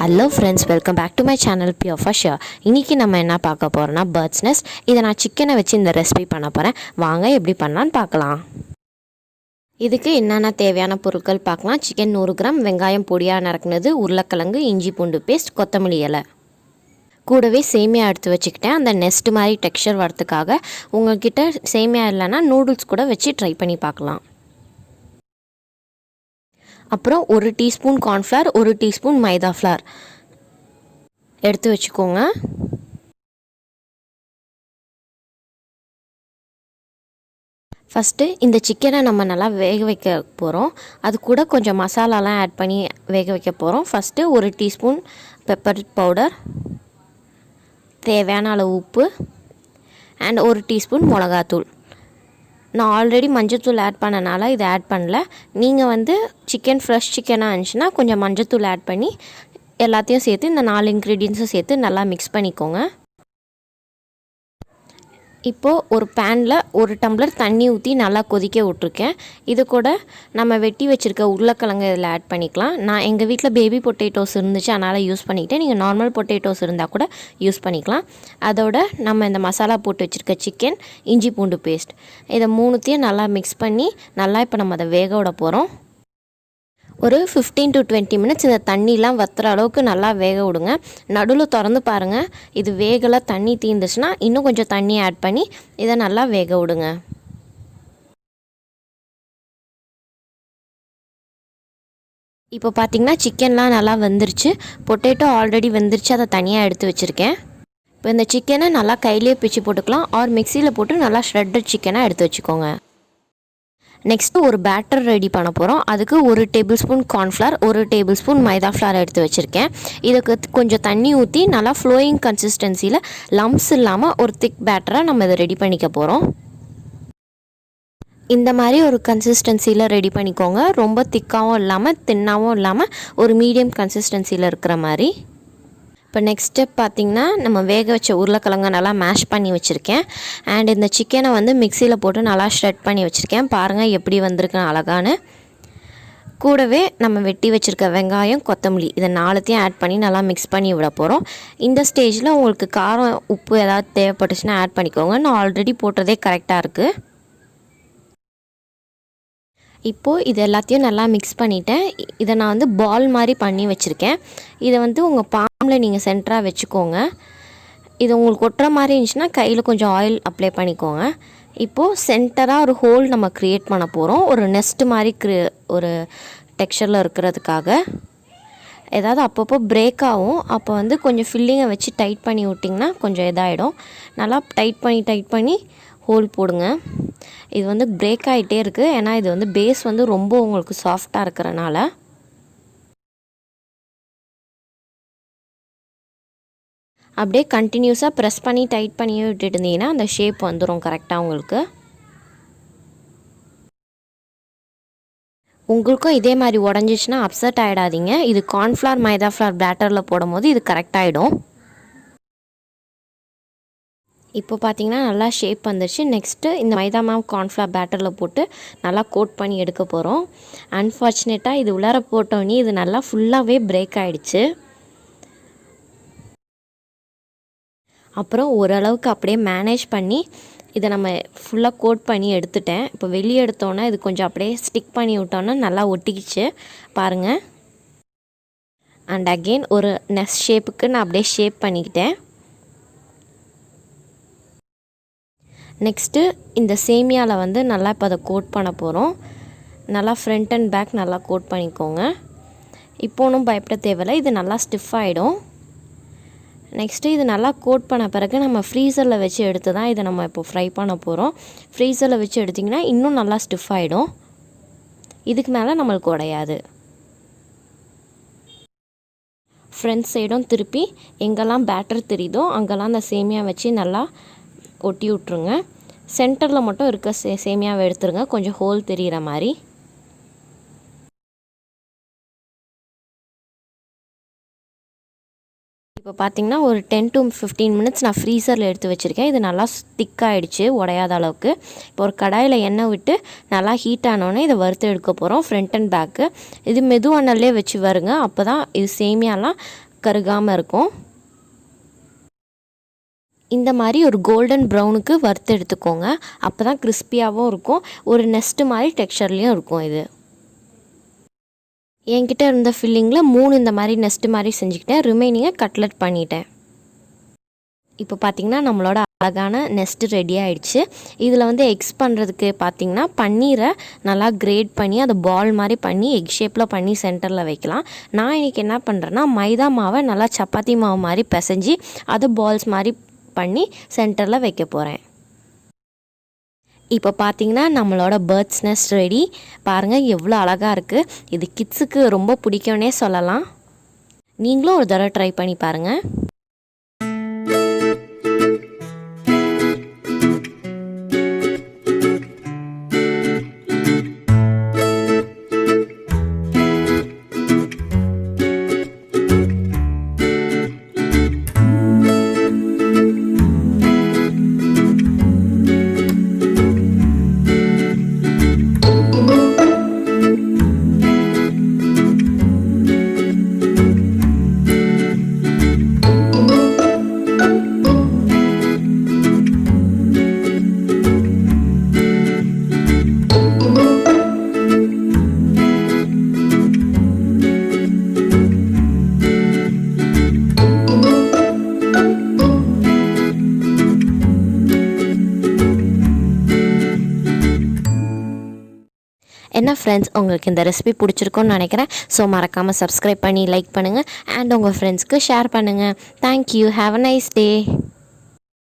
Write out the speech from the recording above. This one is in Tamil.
Hello friends, welcome back to my channel Pure For Sure. இன்றைக்கி நம்ம என்ன பார்க்க போகிறோன்னா பேர்ட்ஸ் நெஸ்ட். இதை நான் சிக்கனை வச்சு இந்த ரெசிபி பண்ண போகிறேன். வாங்க எப்படி பண்ணலான்னு பார்க்கலாம். இதுக்கு என்னென்ன தேவையான பொருட்கள் பார்க்கலாம். சிக்கன் 100 கிராம், வெங்காயம் பொடியாக நறுக்குனது, உருளைக்கிழங்கு, இஞ்சி பூண்டு பேஸ்ட், கொத்தமல்லி இலை. கூடவே சேமியா எடுத்து வச்சுக்கிட்டேன். அந்த நெஸ்ட் மாதிரி டெக்ஸ்சர் வரதுக்காக. உங்கள்கிட்ட சேமியா இல்லைன்னா நூடுல்ஸ் கூட வச்சு ட்ரை பண்ணி பார்க்கலாம். அப்புறம் 1 டீஸ்பூன் கார்ன்ஃப்ளவர், 1 டீஸ்பூன் மைதா ஃப்ளவர் எடுத்து வச்சுக்கோங்க. ஃபஸ்ட்டு இந்த சிக்கனை நம்ம நல்லா வேக வைக்க போகிறோம். அது கூட கொஞ்சம் மசாலாலாம் ஆட் பண்ணி வேக வைக்க போகிறோம். ஃபஸ்ட்டு 1 டீஸ்பூன் பெப்பர் பவுடர், தேவையான அளவு உப்பு அண்ட் 1 டீஸ்பூன் மிளகாத்தூள். நான் ஆல்ரெடி மஞ்சத்தூள் ஆட் பண்ணனால இதை ஆட் பண்ணல. நீங்கள் சிக்கன் ஃப்ரெஷ் சிக்கனாக இருந்துச்சுன்னா கொஞ்சம் மஞ்சத்தூள் ஆட் பண்ணி எல்லாத்தையும் சேர்த்து இந்த 4 இன்க்ரீடியன்ஸும் சேர்த்து நல்லா மிக்ஸ் பண்ணிக்கோங்க. இப்போது ஒரு பேனில் 1 டம்ளர் தண்ணி ஊற்றி நல்லா கொதிக்க விட்ருக்கேன். இது கூட நம்ம வெட்டி வச்சுருக்க உருளைக்கிழங்கு இதில் ஆட் பண்ணிக்கலாம். நான் எங்கள் வீட்டில் பேபி பொட்டேட்டோஸ் இருந்துச்சு, அதனால் யூஸ் பண்ணிக்கிட்டேன். நீங்கள் நார்மல் பொட்டேட்டோஸ் இருந்தால் கூட யூஸ் பண்ணிக்கலாம். அதோட நம்ம இந்த மசாலா போட்டு வச்சுருக்க சிக்கன், இஞ்சி பூண்டு பேஸ்ட், இதை 3த்தையும் நல்லா மிக்ஸ் பண்ணி நல்லா இப்போ நம்ம அதை வேக விட போகிறோம். ஒரு 15 to 20 மினிட்ஸ் இந்த தண்ணிலாம் வத்துற அளவுக்கு நல்லா வேக விடுங்க. நடுவில் திறந்து பாருங்கள். இது வேகலை, தண்ணி தீர்ந்துச்சுன்னா இன்னும் கொஞ்சம் தண்ணி ஆட் பண்ணி இதை நல்லா வேக விடுங்க. இப்போ பார்த்திங்கன்னா சிக்கன்லாம் நல்லா வெந்துருச்சு. பொட்டேட்டோ ஆல்ரெடி வெந்துருச்சு, அதை தனியாக எடுத்து வச்சுருக்கேன். இப்போ இந்த சிக்கனை நல்லா கையிலே பிச்சு போட்டுக்கலாம். ஆர் மிக்சியில் போட்டு நல்லா ஷ்ரெட்டட் சிக்கனாக எடுத்து வச்சுக்கோங்க. நெக்ஸ்ட்டு ஒரு பேட்டர் ரெடி பண்ண போகிறோம். அதுக்கு 1 tablespoon cornflour, 1 tablespoon maida flour எடுத்து வச்சுருக்கேன். இதுக்கு கொஞ்சம் தண்ணி ஊற்றி நல்லா ஃப்ளோயிங் கன்சிஸ்டன்சியில் லம்ப்ஸ் இல்லாமல் ஒரு திக் பேட்டராக நம்ம இதை ரெடி பண்ணிக்க போகிறோம். இந்த மாதிரி ஒரு கன்சிஸ்டன்சியில் ரெடி பண்ணிக்கோங்க. ரொம்ப திக்காகவும் இல்லாமல் தின்னாகவும் இல்லாமல் ஒரு மீடியம் கன்சிஸ்டன்சியில் இருக்கிற மாதிரி. இப்போ நெக்ஸ்ட் ஸ்டெப் பார்த்திங்கன்னா, நம்ம வேக வச்ச உருளைக்கிழங்க நல்லா மேஷ் பண்ணி வச்சுருக்கேன். அண்ட் இந்த சிக்கனை மிக்சியில் போட்டு நல்லா ஷ்ரெட் பண்ணி வச்சுருக்கேன். பாருங்கள் எப்படி வந்திருக்கு அழகான. கூடவே நம்ம வெட்டி வச்சுருக்க வெங்காயம், கொத்தமல்லி, இதை 4த்தையும் ஆட் பண்ணி நல்லா மிக்ஸ் பண்ணி விட போகிறோம். இந்த ஸ்டேஜில் உங்களுக்கு காரம், உப்பு ஏதாவது தேவைப்பட்டுச்சுன்னா ஆட் பண்ணிக்கோங்க. நான் ஆல்ரெடி போட்டதே கரெக்டாக இருக்குது. இப்போது இது எல்லாத்தையும் நல்லா மிக்ஸ் பண்ணிவிட்டேன். இதை நான் பால் மாதிரி பண்ணி வச்சுருக்கேன். இதை உங்கள் பாமில் நீங்கள் சென்டராக வச்சுக்கோங்க. இது உங்களுக்கு ஒட்டுற மாதிரி இருந்துச்சுன்னா கையில் கொஞ்சம் ஆயில் அப்ளை பண்ணிக்கோங்க. இப்போது சென்டராக ஒரு ஹோல் நம்ம க்ரியேட் பண்ண போகிறோம். ஒரு நெஸ்ட் மாதிரி ஒரு டெக்ஸ்சரில் இருக்கிறதுக்காக. ஏதாவது அப்பப்போ பிரேக் ஆகும். அப்போ கொஞ்சம் ஃபில்லிங்கை வச்சு டைட் பண்ணி விட்டிங்கன்னா கொஞ்சம் இதாகிடும். நல்லா டைட் பண்ணி ஹோல் போடுங்க. இது பிரேக் ஆகிட்டே இருக்குது. ஏன்னா இது பேஸ் ரொம்ப உங்களுக்கு சாஃப்டாக இருக்கிறனால. அப்படியே கண்டினியூஸாக ப்ரெஸ் பண்ணி டைட் பண்ணியே விட்டுட்டு இருந்தீங்கன்னா அந்த ஷேப் வந்துடும் கரெக்டாக உங்களுக்கு. உங்களுக்கும் இதே மாதிரி உடஞ்சிச்சுன்னா அப்செட் ஆகிடாதீங்க. இது கார்ன்ஃப்ளவர் மைதா ஃப்ளவர் பேட்டரில் போடும் போது இது கரெக்டாகிடும். இப்போ பார்த்திங்கன்னா நல்லா ஷேப் வந்துடுச்சு. நெக்ஸ்ட்டு இந்த மைதா மாவு கார்ன்ஃப்ளவர் பேட்டரில் போட்டு நல்லா கோட் பண்ணி எடுக்க போகிறோம். அன்ஃபார்ச்சுனேட்டாக இது உள்ளார போட்டோன்னே இது நல்லா ஃபுல்லாகவே பிரேக் ஆகிடுச்சு. அப்புறம் ஓரளவுக்கு அப்படியே மேனேஜ் பண்ணி இதை நம்ம ஃபுல்லாக கோட் பண்ணி எடுத்துட்டேன். இப்போ வெளியே எடுத்தோன்னே இது கொஞ்சம் அப்படியே ஸ்டிக் பண்ணி விட்டோன்னா நல்லா ஒட்டிக்கிச்சு பாருங்கள். அண்ட் அகெயின் ஒரு நெஸ்ட் ஷேப்புக்கு நான் அப்படியே ஷேப் பண்ணிக்கிட்டேன். நெக்ஸ்ட்டு இந்த சேமியாவில் நல்லா இப்போ அதை கோட் பண்ண போகிறோம். நல்லா ஃப்ரண்ட் அண்ட் பேக் நல்லா கோட் பண்ணிக்கோங்க. இப்போ ஒன்றும் பயப்பட தேவையில்லை, இது நல்லா ஸ்டிஃப் ஆகிடும். நெக்ஸ்ட்டு இது நல்லா கோட் பண்ண பிறகு நம்ம ஃப்ரீசரில் வச்சு எடுத்து தான் இதை நம்ம இப்போ ஃப்ரை பண்ண போகிறோம். ஃப்ரீசரில் வச்சு எடுத்திங்கன்னா இன்னும் நல்லா ஸ்டிஃப் ஆகிடும். இதுக்கு மேலே நம்மளுக்கு உடையாது. ஃப்ரண்ட் சைடும் திருப்பி எங்கெல்லாம் பேட்டர் தெரியுதோ அங்கெல்லாம் அந்த சேமியா வச்சு நல்லா ஒட்டி விட்ருங்க. சென்டரில் மட்டும் இருக்க சேமியாவை எடுத்துருங்க, கொஞ்சம் ஹோல் தெரிகிற மாதிரி. இப்போ பார்த்திங்கன்னா ஒரு 10 to 15 மினிட்ஸ் நான் ஃப்ரீசரில் எடுத்து வச்சுருக்கேன். இது நல்லா திக்காகிடுச்சு, உடையாத அளவுக்கு. இப்போ ஒரு கடாயில் எண்ணெய் விட்டு நல்லா ஹீட் ஆனோடனே இதை வறுத்து எடுக்க போகிறோம். ஃப்ரண்ட் அண்ட் பேக்கு இது மெதுவானல்லே வச்சு வருங்க. அப்போ தான் இது சேமியாலாம் கருகாமல் இருக்கும். இந்த மாதிரி ஒரு கோல்டன் ப்ரௌனுக்கு வறுத்து எடுத்துக்கோங்க. அப்போ தான் கிறிஸ்பியாகவும் இருக்கும், ஒரு நெஸ்ட்டு மாதிரி டெக்ஸ்சர்லேயும் இருக்கும். இது என்கிட்ட இருந்த ஃபில்லிங்கில் 3 இந்த மாதிரி நெஸ்ட்டு மாதிரி செஞ்சுக்கிட்டேன். ரிமைனிங்கை கட்லெட் பண்ணிட்டேன். இப்போ பார்த்திங்கன்னா நம்மளோட அழகான நெஸ்ட்டு ரெடி ஆகிடுச்சு. இதில் வந்து எக்ஸ் பண்ணுறதுக்கு பார்த்திங்கன்னா பன்னீரை நல்லா கிரேட் பண்ணி அதை பால் மாதிரி பண்ணி எக் ஷேப்பில் பண்ணி சென்டரில் வைக்கலாம். நான் இன்றைக்கி என்ன பண்ணுறேன்னா மைதா மாவை நல்லா சப்பாத்தி மாவு மாதிரி பிசைஞ்சி அதை பால்ஸ் மாதிரி பண்ணி சென்டரில் வைக்க போகிறேன். இப்போ பார்த்திங்கன்னா நம்மளோட பேர்ட்ஸ் நெஸ்ட் ரெடி. பாருங்கள் எவ்வளோ அழகாக இருக்குது. இது கிட்ஸுக்கு ரொம்ப பிடிக்கும்னே சொல்லலாம். நீங்களும் ஒரு தடவை ட்ரை பண்ணி பாருங்கள். என்ன ஃப்ரெண்ட்ஸ், உங்களுக்கு இந்த ரெசிபி பிடிச்சிருக்குன்னு நினைக்கிறேன். ஸோ மறக்காமல் சப்ஸ்கிரைப் பண்ணி லைக் பண்ணுங்கள் அண்ட் உங்கள் ஃப்ரெண்ட்ஸ்க்கு ஷேர் பண்ணுங்கள். Thank you. Have a nice day.